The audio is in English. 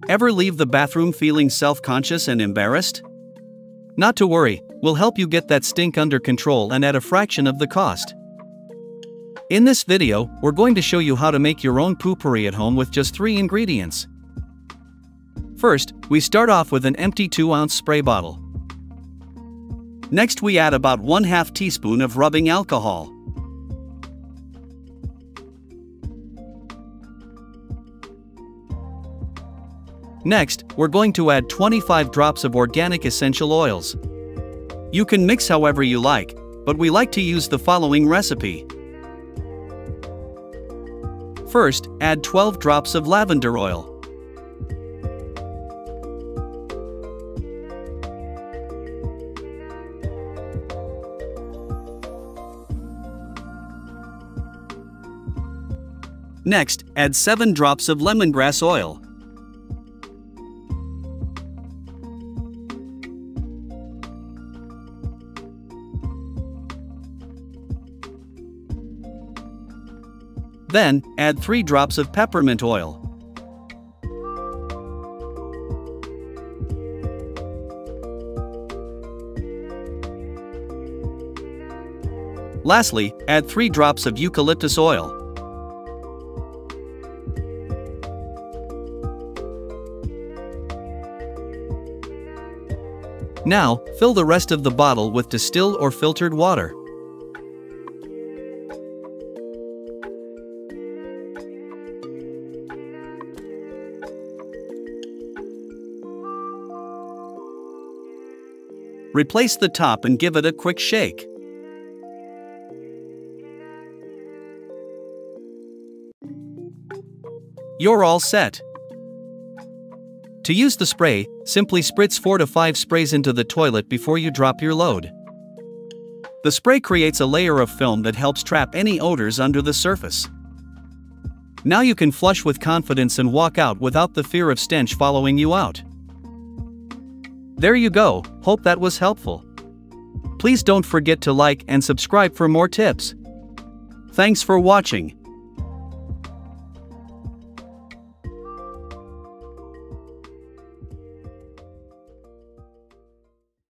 Ever leave the bathroom feeling self-conscious and embarrassed? Not to worry, we'll help you get that stink under control and at a fraction of the cost. In this video, we're going to show you how to make your own poo-pourri at home with just 3 ingredients. First, we start off with an empty 2-ounce spray bottle. Next we add about 1/2 teaspoon of rubbing alcohol. Next, we're going to add 25 drops of organic essential oils. You can mix however you like, but we like to use the following recipe. First, add 12 drops of lavender oil. Next, add 7 drops of lemongrass oil. Then, add 3 drops of peppermint oil. Lastly, add 3 drops of eucalyptus oil. Now, fill the rest of the bottle with distilled or filtered water. Replace the top and give it a quick shake. You're all set. To use the spray, simply spritz 4 to 5 sprays into the toilet before you drop your load. The spray creates a layer of film that helps trap any odors under the surface. Now you can flush with confidence and walk out without the fear of stench following you out. There you go, hope that was helpful. Please don't forget to like and subscribe for more tips. Thanks for watching.